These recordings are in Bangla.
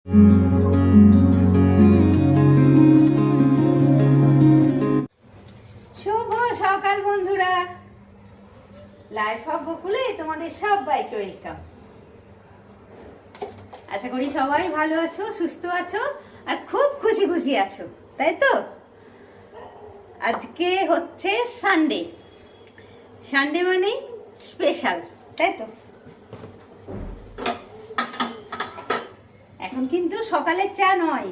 শুভ সকাল বন্ধুরা, লাইফ অফ বকুলে তোমাদের সবাইকে ওয়েলকাম। আশা করি সবাই ভালো আছো, সুস্থ আছো আর খুব খুশি খুশি আছো, তাই তো? আজকে হচ্ছে সানডে। সানডে মানে স্পেশাল, তাই তো? এখন কিন্তু সকালের চা নয়,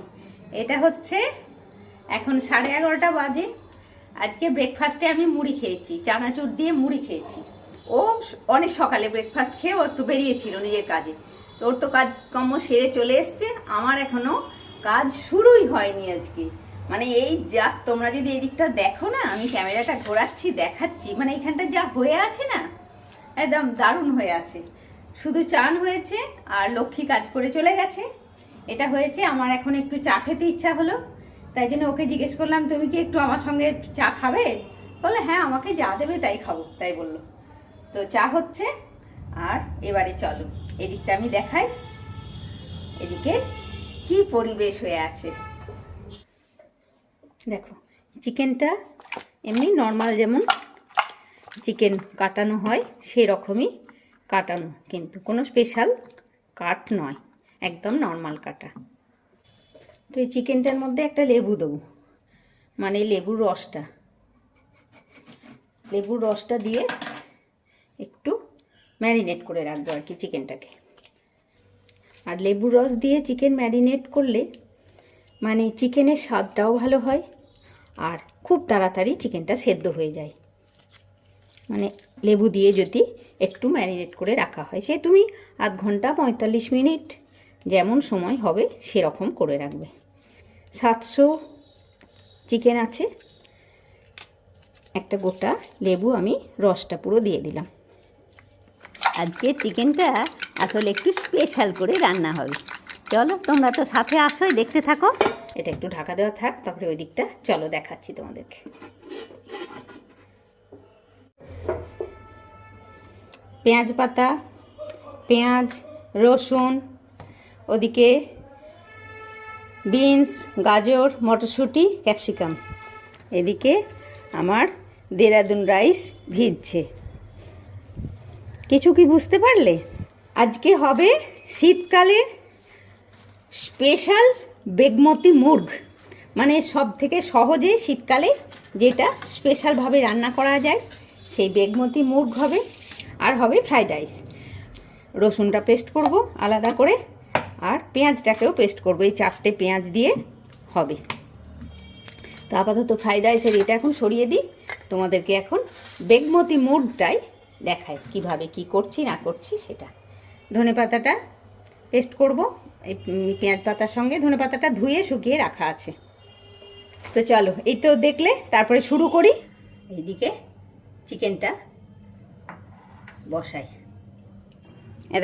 এটা হচ্ছে এখন 11:30 বাজে। আজকে ব্রেকফাস্টে আমি মুড়ি খেয়েছি, চানাচুর দিয়ে মুড়ি খেয়েছি। ও অনেক সকালে ব্রেকফাস্ট খেয়েও একটু বেরিয়েছিল নিজের কাজে, তো ওর তো কাজকর্ম সেরে চলে এসছে। আমার এখনো কাজ শুরুই হয়নি আজকে। মানে এই জাস্ট তোমরা যদি এদিকটা দেখো না, আমি ক্যামেরাটা ঘোরাচ্ছি দেখাচ্ছি, মানে এইখানটা যা হয়ে আছে না, একদম দারুণ হয়ে আছে। শুধু চান হয়েছে আর লক্ষ্মী কাজ করে চলে গেছে, এটা হয়েছে। আমার এখন একটু চা খেতে ইচ্ছা হলো, তাই জন্য ওকে জিজ্ঞেস করলাম তুমি কি একটু আমার সঙ্গে একটু চা খাবে? বলে হ্যাঁ, আমাকে যা দেবে তাই খাবো, তাই বললো। তো চা হচ্ছে। আর এবারে চলো এদিকটা আমি দেখাই, এদিকে কি পরিবেশ হয়ে আছে দেখো। চিকেনটা এমনি নর্মাল যেমন চিকেন কাটানো হয় সেরকমই কাটানো, কিন্তু কোনো স্পেশাল কাট নয়, একদম নর্মাল কাটা। তো এই চিকেনটার মধ্যে একটা লেবু দেবো, মানে লেবুর রসটা দিয়ে একটু ম্যারিনেট করে রাখবো আর কি চিকেনটাকে। আর লেবুর রস দিয়ে চিকেন ম্যারিনেট করলে মানে চিকেনের স্বাদটাও ভালো হয় আর খুব তাড়াতাড়ি চিকেনটা সেদ্ধ হয়ে যায়। মানে লেবু দিয়ে যদি একটু ম্যারিনেট করে রাখা হয়, সে তুমি আধ ঘন্টা 45 মিনিট যেমন সময় হবে সেরকম করে রাখবে। 700 চিকেন আছে, একটা গোটা লেবু আমি রসটা পুরো দিয়ে দিলাম। আজকে চিকেনটা আসলে একটু স্পেশাল করে রান্না হবে। চলো তোমরা তো সাথে আছোই, দেখতে থাকো। এটা একটু ঢাকা দেওয়া থাক, তারপরে ওই দিকটা চলো দেখাচ্ছি তোমাদেরকে। পেঁয়াজ পাতা, পেঁয়াজ, রসুন, ওদিকে বিনস, গাজর, মটরশুঁটি, ক্যাপসিকাম, এদিকে আমার দেরাদুন রাইস ভিজছে। কিছু কি বুঝতে পারলে? আজকে হবে শীতকালের স্পেশাল বেগমতি মুর্গ, মানে সব থেকে সহজে শীতকালে যেটা স্পেশালভাবে রান্না করা যায় সেই বেগমতি মুর্গ হবে। আর হবে ফ্রাইড রাইস। রসুনটা পেস্ট করব আলাদা করে, আর পেঁয়াজটাকেও পেস্ট করব, এই 4টে পেঁয়াজ দিয়ে হবে। তো আপাতত ফ্রাইড রাইসের এটা এখন সরিয়ে দিই, তোমাদেরকে এখন বেগমতি মুর্গটাই দেখায় কিভাবে কি করছি না করছি সেটা। ধনে পাতাটা পেস্ট করব এই পেঁয়াজ পাতার সঙ্গে। ধনে পাতাটা ধুয়ে শুকিয়ে রাখা আছে। তো চলো এই তো দেখলে, তারপরে শুরু করি। এইদিকে চিকেনটা বসাই।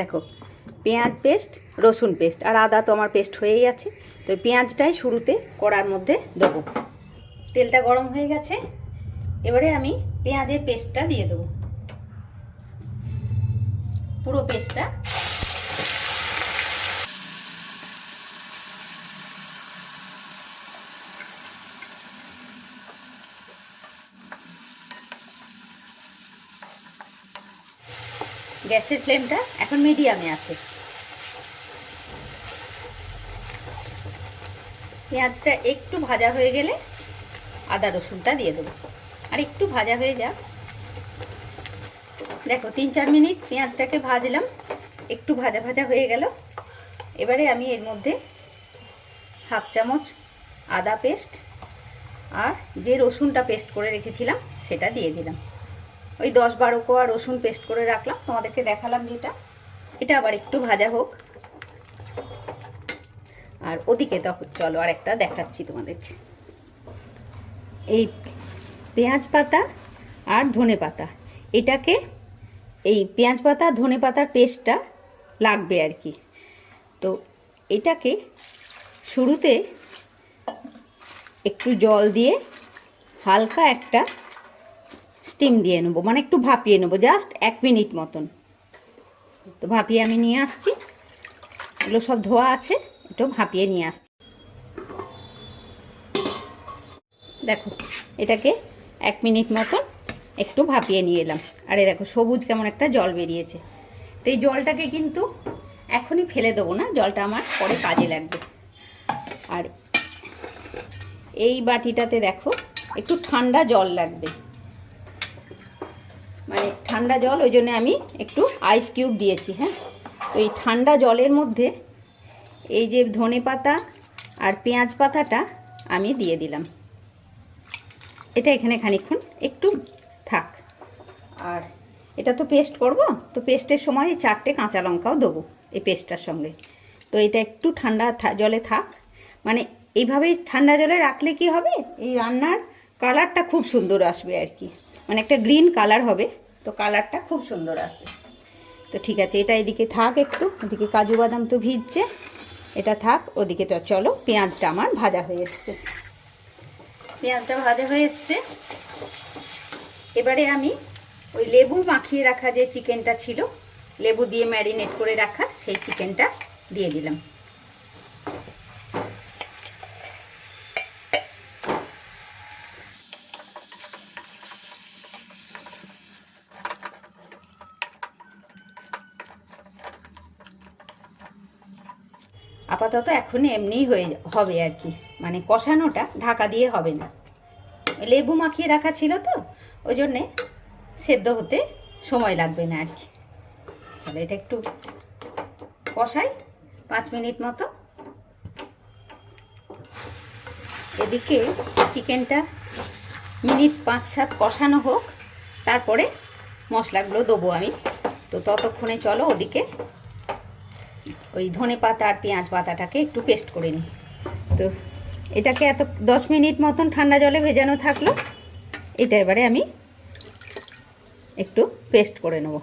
দেখো পেঁয়াজ পেস্ট, রসুন পেস্ট আর আদা তো আমার পেস্ট হয়েই আছে। তো পেঁয়াজটাই শুরুতে কড়ার মধ্যে দেবো। তেলটা গরম হয়ে গেছে, এবারে আমি পেঁয়াজের পেস্টটা দিয়ে দেবো, পুরো পেস্টটা। গ্যাসের ফ্লেমটা এখন মিডিয়ামে আছে। পেঁয়াজটা একটু ভাজা হয়ে গেলে আদা রসুনটা দিয়ে দেবো, আর একটু ভাজা হয়ে যাক। দেখো 3-4 মিনিট পেঁয়াজটাকে ভাজলাম, একটু ভাজা ভাজা হয়ে গেল। এবারে আমি এর মধ্যে 1/2 চামচ আদা পেস্ট আর যে রসুনটা পেস্ট করে রেখেছিলাম সেটা দিয়ে দিলাম। ওই 10-12 কোয়া রসুন পেস্ট করে রাখলাম, তোমাদেরকে দেখালাম যেটা। এটা আবার একটু ভাজা হোক। আর ওদিকে তখন চলো আর একটা দেখাচ্ছি তোমাদেরকে। এই পেঁয়াজ পাতা আর ধনে পাতা, এটাকে এই পেঁয়াজ পাতা ধনে পাতার পেস্টটা লাগবে আর কি। তো এটাকে শুরুতে একটু জল দিয়ে হালকা একটা স্টিম দিয়ে নেবো, মানে একটু ভাপিয়ে নেবো, জাস্ট 1 মিনিট মতন। তো ভাপিয়ে আমি নিয়ে আসছি, এগুলো সব ধোয়া আছে। একটু ভাপিয়ে নিয়ে আসছি। দেখো এটাকে 1 মিনিট মতন একটু ভাপিয়ে নিয়ে এলাম। আরে দেখো সবুজ কেমন একটা জল বেরিয়েছে। তো এই জলটাকে কিন্তু এখনই ফেলে দেবো না, জলটা আমার পরে কাজে লাগবে। আর এই বাটিটাতে দেখো একটু ঠান্ডা জল লাগবে, মানে ঠান্ডা জল, ওই জন্য আমি একটু আইস কিউব দিয়েছি। হ্যাঁ, তো এই ঠান্ডা জলের মধ্যে এই যে ধনে পাতা আর পেঁয়াজ পাতাটা আমি দিয়ে দিলাম। এটা এখানে খানিকক্ষণ একটু থাক। আর এটা তো পেস্ট করব, তো পেস্টের সময় 4টে কাঁচা লঙ্কাও দেবো এই পেস্টটার সঙ্গে। তো এটা একটু ঠান্ডা জলে থাক, মানে এইভাবে ঠান্ডা জলে রাখলে কি হবে, এই রান্নার কালারটা খুব সুন্দর আসবে আর কি, মানে একটা গ্রিন কালার হবে, তো কালারটা খুব সুন্দর আসবে। তো ঠিক আছে, এটা এদিকে থাক একটু, ওদিকে কাজু বাদাম তো ভিজছে, এটা থাক ওদিকে। তো চলো, পেঁয়াজটা আমার ভাজা হয়ে এসছে, পেঁয়াজটা ভাজা হয়ে এসছে। এবারে আমি ওই লেবু মাখিয়ে রাখা যে চিকেনটা ছিল, লেবু দিয়ে ম্যারিনেট করে রাখা সেই চিকেনটা দিয়ে দিলাম। আপাতত এখনই এমনিই হবে আর কি, মানে কষানোটা ঢাকা দিয়ে হবে না, লেবু মাখিয়ে রাখা ছিল তো ওই জন্যে সেদ্ধ হতে সময় লাগবে না আর কি। তাহলে এটা একটু কষাই 5 মিনিট মতো। এদিকে চিকেনটা মিনিট 5-7 কষানো হোক, তারপরে মশলাগুলো দেবো আমি। তো ততক্ষণে চলো ওদিকে ওই ধনে পাতা আর পেঁয়াজ পাতাটাকে একটু পেস্ট করে নিই। তো এটাকে এত 10 মিনিট মতন ঠান্ডা জলে ভেজানো থাকলো, এটা এবারে আমি একটু পেস্ট করে নেব।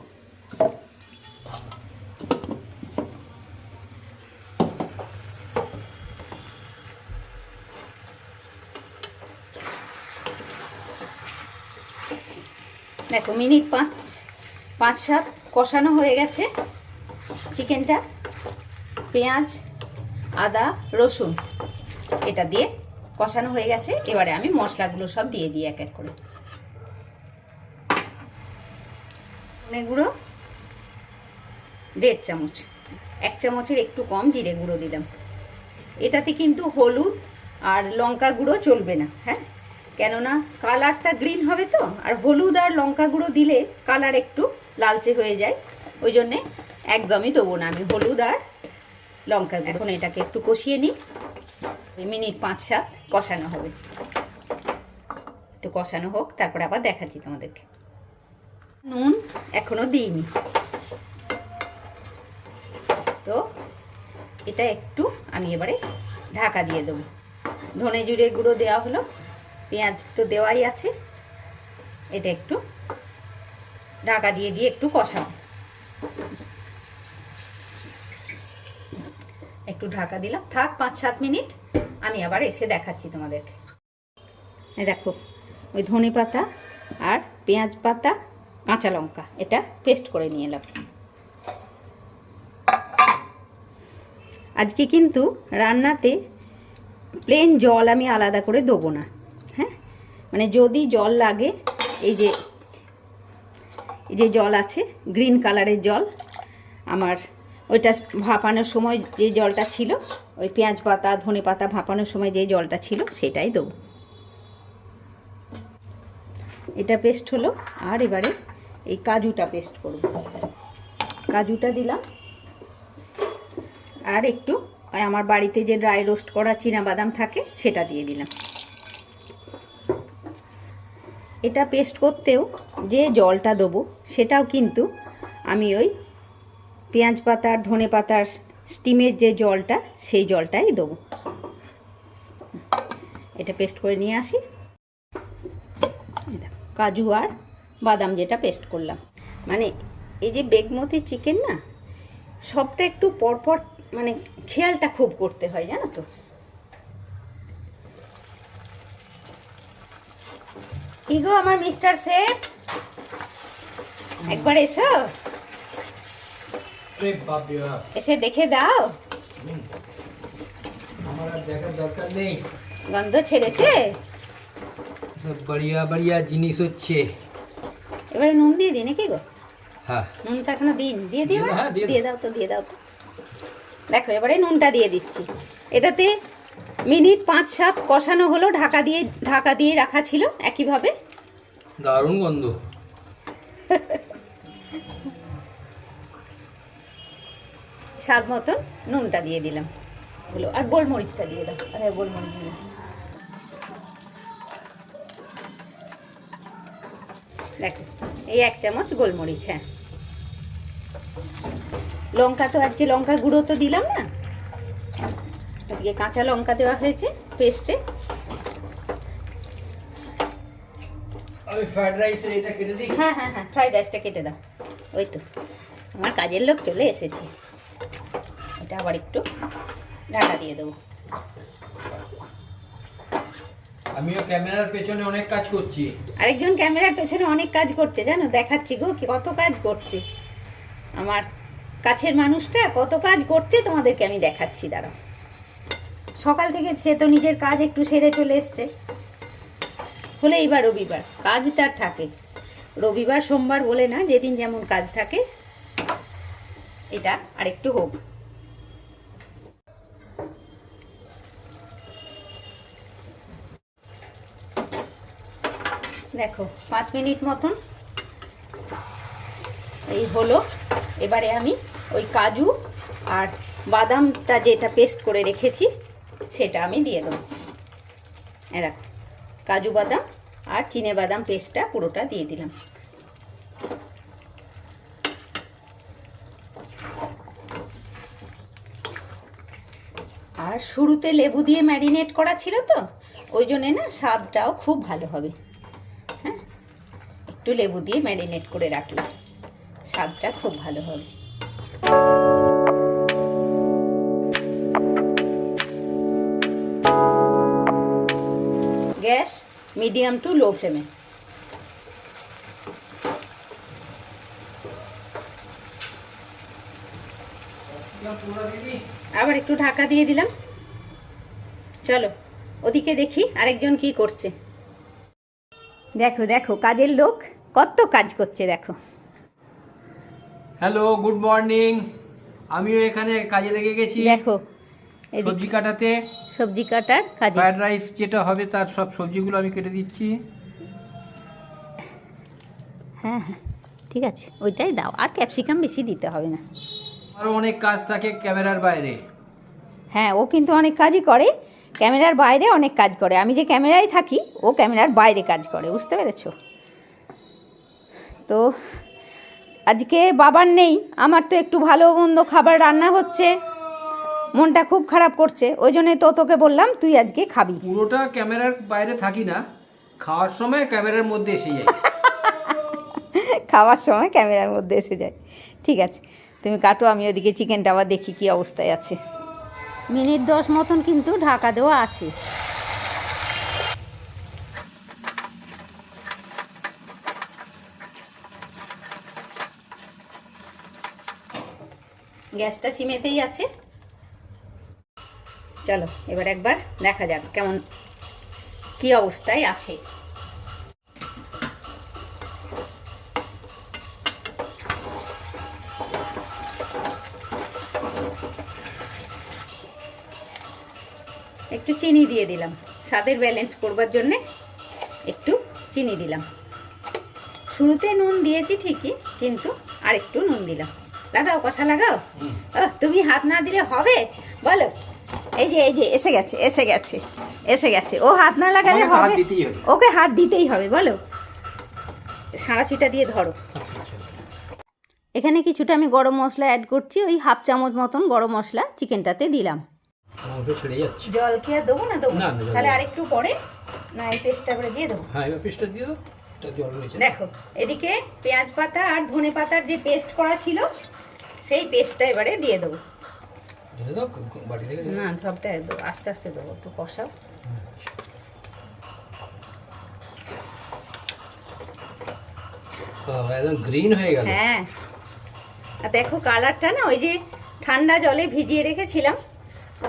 দেখো মিনিট 5-7 কষানো হয়ে গেছে চিকেনটা। পেঁয়াজ, আদা, রসুন এটা দিয়ে কষানো হয়ে গেছে। এবারে আমি মশলাগুলো সব দিয়ে দিই এক এক করে। ধনে গুঁড়ো 1.5 চামচ, 1 চামচের একটু কম জিরে গুঁড়ো দিলাম। এটাতে কিন্তু হলুদ আর লঙ্কা গুঁড়ো চলবে না, হ্যাঁ, কেননা কালারটা গ্রিন হবে তো, আর হলুদ আর লঙ্কা গুঁড়ো দিলে কালার একটু লালচে হয়ে যায়, ওই জন্যে একদমই দেবো না আমি হলুদ আর লঙ্কা গুঁড়ো। এখন এটাকে একটু কষিয়ে নিই, মিনিট 5-7 কষানো হবে। একটু কষানো হোক, তারপরে আবার দেখাচ্ছি তোমাদেরকে। নুন এখনো দিইনি, তো এটা একটু আমি এবারে ঢাকা দিয়ে দেবো। ধনে জিরে গুঁড়ো দেওয়া হলো, পেঁয়াজ তো দেওয়াই আছে, এটা একটু ঢাকা দিয়ে একটু কষাবো। একটু ঢাকা দিলাম, থাক 5-7 মিনিট, আমি আবার এসে দেখাচ্ছি তোমাদেরকে। দেখো ওই ধনে পাতা আর পেঁয়াজ পাতা, কাঁচা লঙ্কা এটা পেস্ট করে নিয়ে এলাম। আজকে কিন্তু রান্নাতে প্লেন জল আমি আলাদা করে দেবো না, হ্যাঁ, মানে যদি জল লাগে, এই যে জল আছে গ্রিন কালারের জল আমার, ওইটা ভাপানোর সময় যে জলটা ছিল, ওই পেঁয়াজ পাতা ধনে পাতা ভাপানোর সময় যে জলটা ছিল সেটাই দেবো। এটা পেস্ট হলো, আর এবারে এই কাজুটা পেস্ট করব। কাজুটা দিলাম, আর একটু আমার বাড়িতে যে ড্রাই রোস্ট করা চীনাবাদাম থাকে সেটা দিয়ে দিলাম। এটা পেস্ট করতেও যে জলটা দেবো সেটাও কিন্তু আমি ওই পেঁয়াজ পাতার ধনে পাতার স্টিমের যে জলটা, সেই জলটাই দেবো। এটা পেস্ট করে নিয়ে আসি। কাজু আর বাদাম যেটা পেস্ট করলাম, মানে এই যে বেগমতি চিকেন না, সবটা একটু পরপর মানে খেয়ালটা খুব করতে হয়, জানো তো। কি গো আমার মিস্টার শেফ, একবার এসো, এসে দেখে দাও। দেখার দরকার নেই, গন্ধ ছেড়েছে। সব বড়িয়া বড়িয়া জিনিস হচ্ছে। এবারে নুন দিয়ে দিই নাকি গো? হ্যাঁ, নুনটা এখনো দিন, দিয়ে দিই। হ্যাঁ, দিয়ে দাও। দিয়ে দাও তো, দিয়ে দাও তো। দেখো এবারে নুনটা দিয়ে দিচ্ছি। এটাতে মিনিট 5-7 কষানো হলো, ঢাকা দিয়ে রাখা ছিল একইভাবে। দারুণ গন্ধ। স্বাদ মতন নুনটা দিয়ে দিলাম হলো, আর গোলমরিচটা দিয়ে দাও। আরে গোলমরিচ দিলাম। দেখো এই 1 চামচ গোলমরিচ। হ্যাঁ, লঙ্কা তো আজকে লঙ্কা গুঁড়ো তো দিলাম না, আজকে কাঁচা লঙ্কা দেওয়া হয়েছে পেস্টে। আমি ফ্রাইড রাইসের এটা কেটে দিই। হ্যাঁ হ্যাঁ হ্যাঁ, ফ্রাইড রাইসটা কেটে দাও। ওই তো আমার কাজের লোক চলে এসেছে। এটা আবার একটু ঢাকা দিয়ে দেবো। আমিও ক্যামেরার পেছনে অনেক কাজ করছি। আরেকজন ক্যামেরার পেছনে অনেক কাজ করছে, জানো, দেখাচ্ছি গো কত কাজ করছে। আমার কাছের মানুষটা কত কাজ করছে তোমাদেরকে আমি দেখাচ্ছি, দাঁড়াও। সকাল থেকে সে তো নিজের কাজ একটু সেরে চলে এসছে, হলে এইবার রবিবার কাজ তার থাকে। রবিবার সোমবার বলে না, যেদিন যেমন কাজ থাকে। এটা আরেকটু হোক। দেখো 5 মিনিট মতন এই হলো। এবারে আমি ওই কাজু আর বাদামটা যেটা পেস্ট করে রেখেছি সেটা আমি দিয়ে দেবো। দেখো কাজু বাদাম আর চিনে বাদাম পেস্টটা পুরোটা দিয়ে দিলাম। আর শুরুতে লেবু দিয়ে ম্যারিনেট করা ছিল তো, ওই জন্যে না স্বাদটাও খুব ভালো হবে। হ্যাঁ, একটু লেবু দিয়ে ম্যারিনেট করে রাখলে স্বাদটা খুব ভালো হবে। গ্যাস মিডিয়াম টু লো ফ্লেমে। আবার একটু ঢাকা দিয়ে দিলাম। চলো ওদিকে দেখি আরেকজন কি করছে। দেখো দেখো কাজের লোক কত কাজ করছে, দেখো। Hello, good morning. আমিও এখানে কাজে লেগে গেছি। দেখো সবজি কাটাতে, সবজি কাটার কাজে। ফ্রাইড রাইস যেটা হবে তার সব সবজিগুলো আমি কেটে দিচ্ছি। হ্যাঁ হ্যাঁ ঠিক আছে, ওইটাই দাও, আর ক্যাপসিকাম বেশি দিতে হবে না। আরও অনেক কাজ থাকে ক্যামেরার বাইরে। হ্যাঁ, ও কিন্তু অনেক কাজই করে, ক্যামেরার বাইরে অনেক কাজ করে। আমি যে ক্যামেরায় থাকি, ও ক্যামেরার বাইরে কাজ করে, বুঝতে পেরেছো? তো আজকে বাবার নেই, আমার তো একটু ভালো মন্দ খাবার রান্না হচ্ছে, মনটা খুব খারাপ করছে। ওই জন্যই তো তোকে বললাম তুই আজকে খাবি। পুরোটা ক্যামেরার বাইরে থাকি না, খাওয়ার সময় ক্যামেরার মধ্যে এসে যায়। খাওয়ার সময় ক্যামেরার মধ্যে এসে যায়। ঠিক আছে, তুমি কাটো, আমি ওদিকে চিকেনটা আবার দেখি কি অবস্থায় আছে। মিনিট 10 মতন কিন্তু ঢাকা দেওয়া আছে। গ্যাসটা সিমেতেই আছে। চলো এবার একবার দেখা যাক কেমন কি অবস্থায় আছে। একটু চিনি দিয়ে দিলাম, স্বাদের ব্যালেন্স করবার জন্যে একটু চিনি দিলাম। শুরুতে নুন দিয়েছি ঠিকই, কিন্তু আর একটু নুন দিলাম। লাগাও, কষা লাগাও। তুমি হাত না দিলে হবে বলো? এই যে এই যে এসে গেছে, এসে গেছে, এসে গেছে। ও হাত না লাগালে হবে? ওকে হাত দিতেই হবে, বলো। সাঁড়াশিটা দিয়ে ধরো। এখানে কিছুটা আমি গরম মশলা অ্যাড করছি, ওই 1/2 চামচ মতন গরম মশলা চিকেনটাতে দিলাম। জল কি আর দেবো না? দেবো না, তাহলে আরেকটু পরে না এই পেস্টটা করে দিয়ে দেবো। হ্যাঁ, এবার পেস্টটা দিয়ে দাও, এটা জল রয়েছে। দেখো এদিকে পেঁয়াজ পাতা আর ধনে পাতার যে পেস্ট করা ছিল সেই পেস্টটা এবারে দিয়ে দেবো। ঢেলে দাও বাটি থেকে। না, সবটা দেবো, আস্তে আস্তে দেবো, একটু কষাও। একদম গ্রিন হয়ে গেল। হ্যাঁ, আর দেখো কালারটা না, ওই যে ঠান্ডা জলে ভিজিয়ে রেখেছিলাম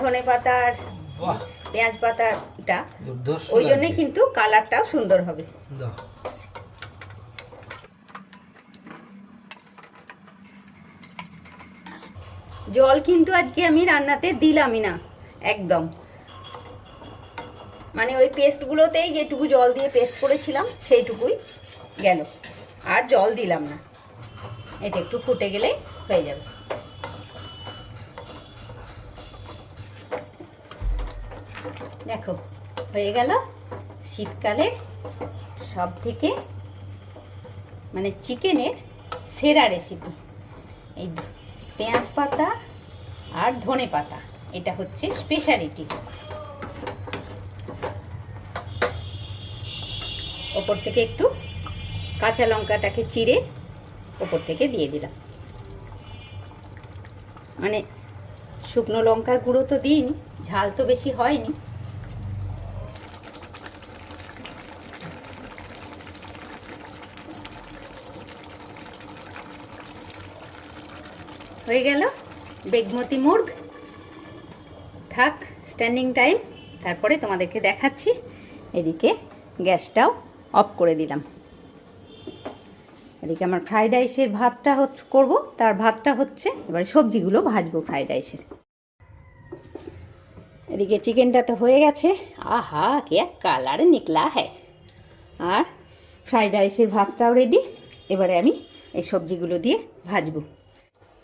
ধনে পাতা আর বাহ, পেঁয়াজ পাতাটা, দুর্ধর্ষ ওই জন্যই লাগছে। কিন্তু কালারটাও সুন্দর হবে। দাও। জল কিন্তু আজকে আমি রান্নাতে দিলামই না একদম, মানে ওই পেস্টগুলোতেই যেটুকু জল দিয়ে পেস্ট করেছিলাম সেইটুকুই গেল, আর জল দিলাম না। এটা একটু ফুটে গেলে হয়ে যাবে। দেখো হয়ে গেল শীতকালে সব থেকে মানে চিকেনের সেরা রেসিপি। এই পেঁয়াজ পাতা আর ধনে পাতা, এটা হচ্ছে স্পেশালিটি। ওপর থেকে একটু কাঁচা লঙ্কাটাকে চিড়ে ওপর থেকে দিয়ে দিলাম। মানে শুকনো লঙ্কার গুঁড়ো তো দিইনি, ঝাল তো বেশি হয়নি। হয়ে গেল বেগমতি মুর্গ। থাক স্ট্যান্ডিং টাইম, তারপরে তোমাদেরকে দেখাচ্ছি। এদিকে গ্যাসটাও অফ করে দিলাম। এদিকে আমার ফ্রাইড রাইসের ভাতটা করব, তার ভাতটা হচ্ছে, এবারে সবজিগুলো ভাজবো ফ্রাইড রাইসের। এদিকে চিকেনটা তো হয়ে গেছে, আহা কে কালার নিকলা হ্যায়। আর ফ্রাইড রাইসের ভাতটাও রেডি। এবারে আমি এই সবজিগুলো দিয়ে ভাজবো।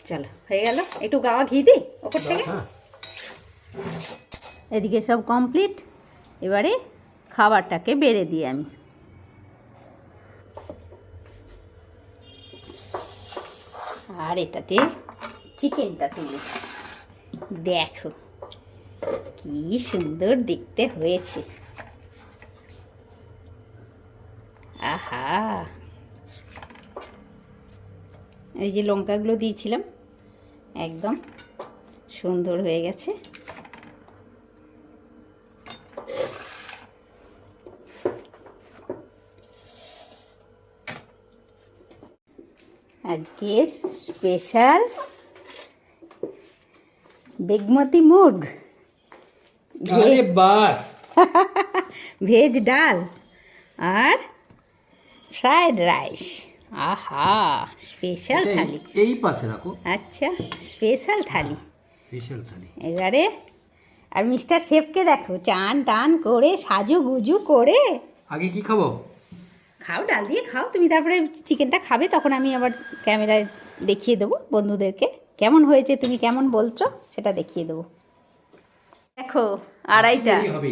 চলো হয়ে গেল, একটু গাওয়া ঘি দিই ওপর থেকে। এদিকে সব কমপ্লিট, এবারে খাবারটাকে বেড়ে দিই আমি। আর এটাতে চিকেনটা তুলি, দেখো কি সুন্দর দেখতে হয়েছে। আহা, এই যে লঙ্কাগুলো দিয়েছিলাম একদম সুন্দর হয়ে গেছে। আজকের স্পেশাল বেগমতি মুর্গ, আরে বাস, ভেজ ডাল আর ফ্রাইড রাইস। আহা, স্পেশাল থালি। এই পাশে রাখো। আচ্ছা, স্পেশাল থালি। স্পেশাল থালি। এবারে আর মিস্টার শেফকে দেখো চান টান করে সাজু গুজু করে। আগে কি খাবো? খাও, ডাল দিয়ে খাও তুমি, তারপরে চিকেনটা খাবে, তখন আমি আবার ক্যামেরায় দেখিয়ে দেবো বন্ধুদেরকে কেমন হয়েছে, তুমি কেমন বলছো সেটা দেখিয়ে দেবো। দেখো 2:30, এই হবে।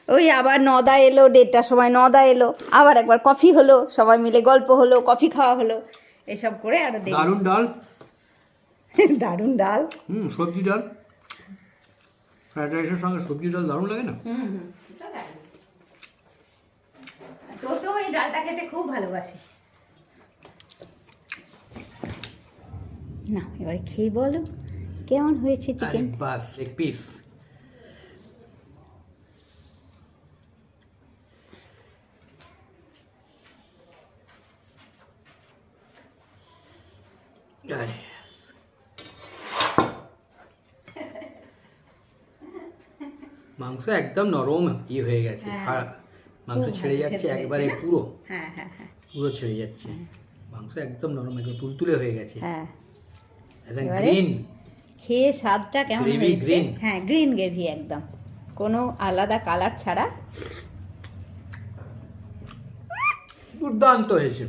ওই আবার 9দা এলো, 1:30টার সময় 9দা এলো, আবার একবার কফি হলো, সবাই মিলে গল্প হলো, কফি খাওয়া হলো, এসব করে আরো দেরি। দারুণ ডাল। দারুণ ডাল। সবজি ডাল, ফ্রাইড রাইসের সঙ্গে সবজি ডাল দারুণ লাগে না? তো এই ডালটা খেতে খুব ভালোবাসে। না এবারে খেয়ে বলো কেমন হয়েছে চিকেন। বাস, এক পিস। মাংস একদম নরম হয়ে গেছে, আর মাংস ছেড়ে যাচ্ছে একবারে পুরো। হ্যাঁ হ্যাঁ হ্যাঁ, পুরো ছেড়ে যাচ্ছে মাংস, একদম নরম, একদম তুলতুলে হয়ে গেছে। হ্যাঁ একদম এবারে গ্রিন। খেয়ে স্বাদটা কেমন Gravy হয়েছে? green। হ্যাঁ, গ্রিন গ্রেভি, একদম কোনো আলাদা কালার ছাড়া। দুর্দান্ত হয়েছে।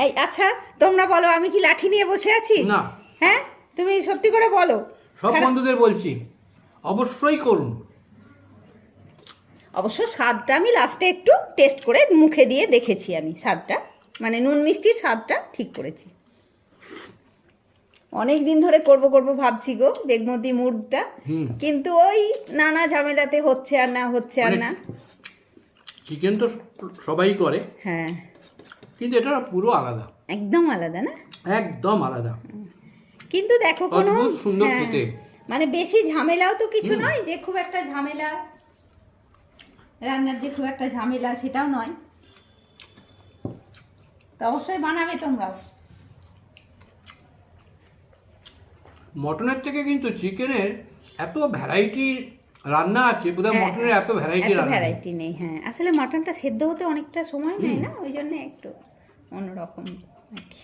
এই আচ্ছা তোমরা বলো, আমি কি লাঠি নিয়ে বসে আছি? না, হ্যাঁ তুমি সত্যি করে বলো। সব বন্ধুদের বলছি অবশ্যই করুন। অবশ্য স্বাদটা আমি লাস্টে একটু টেস্ট করে মুখে দিয়ে দেখেছি, আমি স্বাদটা মানে নুন মিষ্টির স্বাদটা ঠিক করেছি। অনেক দিন ধরে করব ভাবছি গো বেগমতি মুর্গটা, কিন্তু ওই নানা ঝামেলাতে হচ্ছে আর না, হচ্ছে আর না। চিকেন তো সবাই করে, হ্যাঁ কিন্তু এটা পুরো আলাদা, একদম আলাদা না, একদম আলাদা। কিন্তু দেখো কোনো অদ্ভুত সুন্দর হ্যাঁ, খেতে। মানে বেশি ঝামেলাও তো কিছু নয়, যে খুব একটা ঝামেলা রান্নার, যে খুব একটা ঝামেলা সেটাও নয়। তো অবশ্যই বানাবে তোমরাও। মটনের থেকে কিন্তু চিকেনের এত ভ্যারাইটি রান্না আছে, বোধহয় হ্যাঁ, মটনের এত ভ্যারাইটি এত রান্না নেই। ভ্যারাইটি নেই। হ্যাঁ, আসলে মাটনটা সেদ্ধ হতে অনেকটা সময় নেয় না, ওই জন্য একটু অন্যরকম আর কি।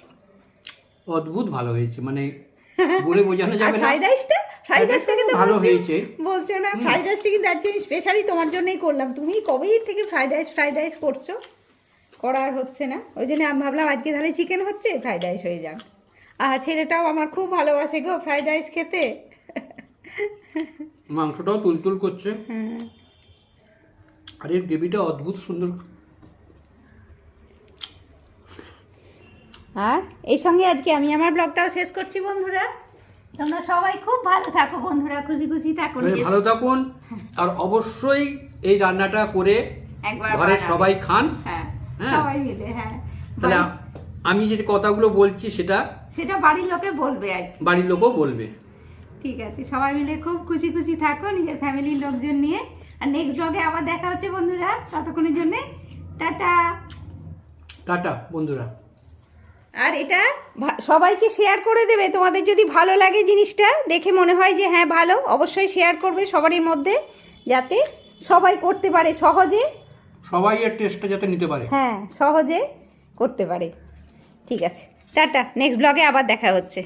অদ্ভুত ভালো হয়েছে, মানে বলে বোঝানো আর যাবে না। ফ্রাইড রাইসটা কিন্তু ভালো হয়েছে। বলছো না, ফ্রাইড রাইসটা কিন্তু আজকে আমি স্পেশালি তোমার জন্যই করলাম। তুমি কবেই থেকে ফ্রাইড রাইস করছো, করার হচ্ছে না, ওই জন্য আমি ভাবলাম আজকে তাহলে চিকেন হচ্ছে, ফ্রাইড রাইস হয়ে যাক। ছেলেটাও আমার খুব ভালোবাসে গো ফ্রাইড রাইস খেতে। মাংসটাও তুলতুল করছে, হ্যাঁ, আর এর গ্রেভিটা অদ্ভুত সুন্দর। আর এই সঙ্গে আজকে আমি আমার ব্লগটাও শেষ করছি বন্ধুরা। তোমরা সবাই খুব ভালো থাকো বন্ধুরা, খুশি খুশি থাকো, সবাই ভালো থাকুন, আর অবশ্যই এই রান্নাটা করে একবার ঘরের বানাবে। সবাই খান। হ্যাঁ, হ্যাঁ। সবাই মিলে। হ্যাঁ, তাহলে আমি যে কথাগুলো বলছি সেটা বাড়ির লোকে বলবে আর কি। বাড়ির লোকও বলবে। ঠিক আছে, সবাই মিলে খুব খুশি খুশি থাকো নিজের ফ্যামিলির লোকজন নিয়ে। আর নেক্সট ব্লগে আবার দেখা হচ্ছে বন্ধুরা, ততক্ষণের জন্য টাটা। টাটা বন্ধুরা। আর এটা সবাইকে শেয়ার করে দেবে, তোমাদের যদি ভালো লাগে জিনিসটা দেখে মনে হয় যে হ্যাঁ ভালো, অবশ্যই শেয়ার করবে সবারই মধ্যে, যাতে সবাই করতে পারে সহজে। সবাই এর টেস্টটা যাতে নিতে পারে। হ্যাঁ, সহজে করতে পারে। ঠিক আছে, টাটা, নেক্সট ব্লগে আবার দেখা হচ্ছে।